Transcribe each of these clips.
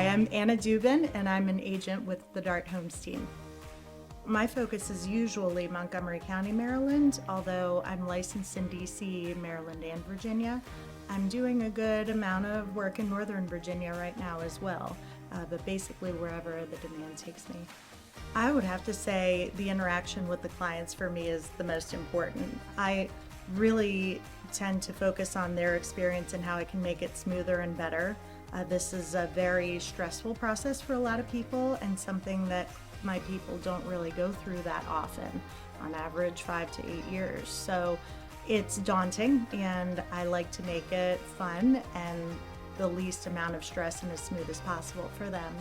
am Anna Dubin, and I'm an agent with the Dart Homes team. My focus is usually Montgomery County, Maryland, although I'm licensed in DC, Maryland, and Virginia. I'm doing a good amount of work in Northern Virginia right now as well, but basically wherever the demand takes me. I would have to say the interaction with the clients for me is the most important. I really tend to focus on their experience and how I can make it smoother and better. This is a very stressful process for a lot of people and something that my people don't really go through that often, on average 5 to 8 years. So it's daunting, and I like to make it fun and the least amount of stress and as smooth as possible for them.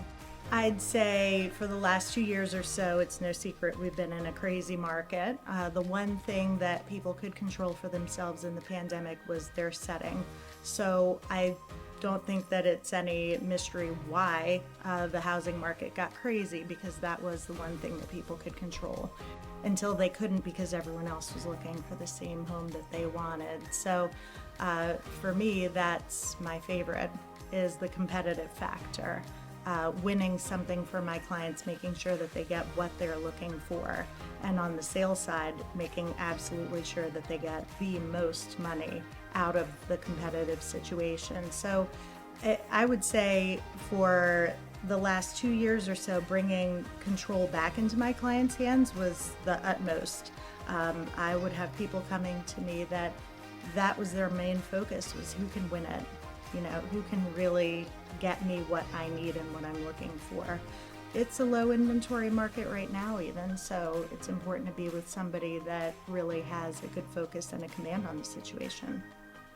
I'd say for the last 2 years or so, it's no secret we've been in a crazy market. The one thing that people could control for themselves in the pandemic was their setting. So I don't think that it's any mystery why the housing market got crazy, because that was the one thing that people could control until they couldn't, because everyone else was looking for the same home that they wanted. So for me, that's my favorite, is the competitive factor. Winning something for my clients, making sure that they get what they're looking for. And on the sales side, making absolutely sure that they get the most money out of the competitive situation. So I would say for the last 2 years or so, bringing control back into my clients' hands was the utmost. I would have people coming to me that was their main focus, was who can win it. You know, who can really get me what I need and what I'm looking for. It's a low inventory market right now even, so it's important to be with somebody that really has a good focus and a command on the situation.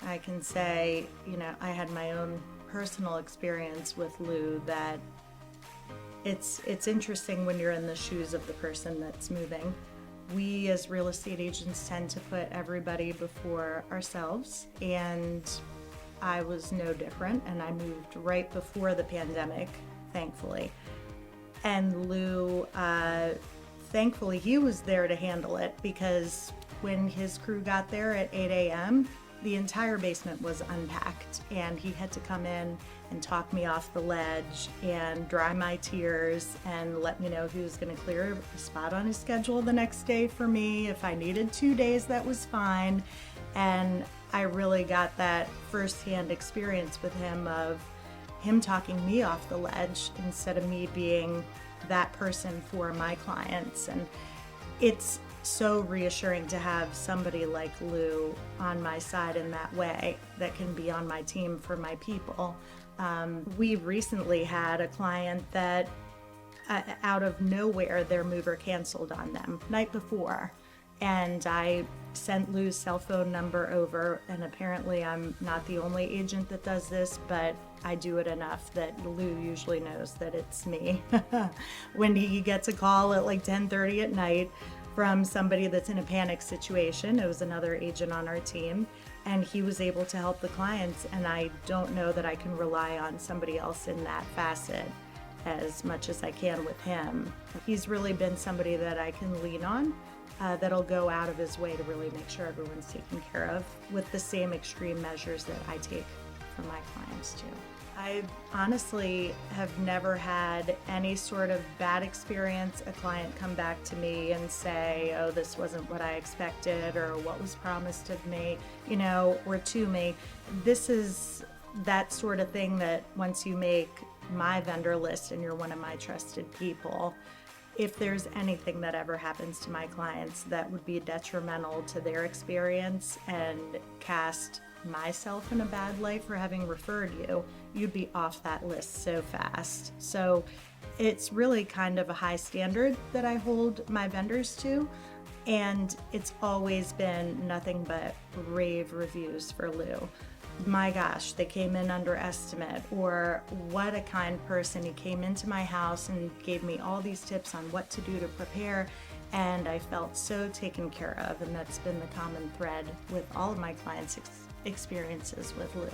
I can say, you know, I had my own personal experience with Lou that it's interesting when you're in the shoes of the person that's moving. We as real estate agents tend to put everybody before ourselves, and I was no different, and I moved right before the pandemic, thankfully. And Lou, thankfully, he was there to handle it, because when his crew got there at 8 a.m., the entire basement was unpacked, and he had to come in and talk me off the ledge and dry my tears and let me know he was going to clear a spot on his schedule the next day for me. If I needed 2 days, that was fine. And I really got that firsthand experience with him, of him talking me off the ledge instead of me being that person for my clients. And it's so reassuring to have somebody like Lou on my side in that way, that can be on my team for my people. We recently had a client that out of nowhere, their mover canceled on them night before. And I sent Lou's cell phone number over, and apparently I'm not the only agent that does this, but I do it enough that Lou usually knows that it's me. When he gets a call at like 10:30 at night from somebody that's in a panic situation, it was another agent on our team, and he was able to help the clients, and I don't know that I can rely on somebody else in that facet as much as I can with him. He's really been somebody that I can lean on, that'll go out of his way to really make sure everyone's taken care of, with the same extreme measures that I take for my clients too. I honestly have never had any sort of bad experience, a client come back to me and say, oh, this wasn't what I expected, or what was promised of me, you know, or to me. This is that sort of thing that once you make my vendor list and you're one of my trusted people, if there's anything that ever happens to my clients that would be detrimental to their experience and cast myself in a bad light for having referred you, you'd be off that list so fast. So it's really kind of a high standard that I hold my vendors to, and it's always been nothing but rave reviews for Lou. My gosh, they came in underestimate, or what a kind person. He came into my house and gave me all these tips on what to do to prepare, and I felt so taken care of. And that's been the common thread with all of my clients' experiences with Lou.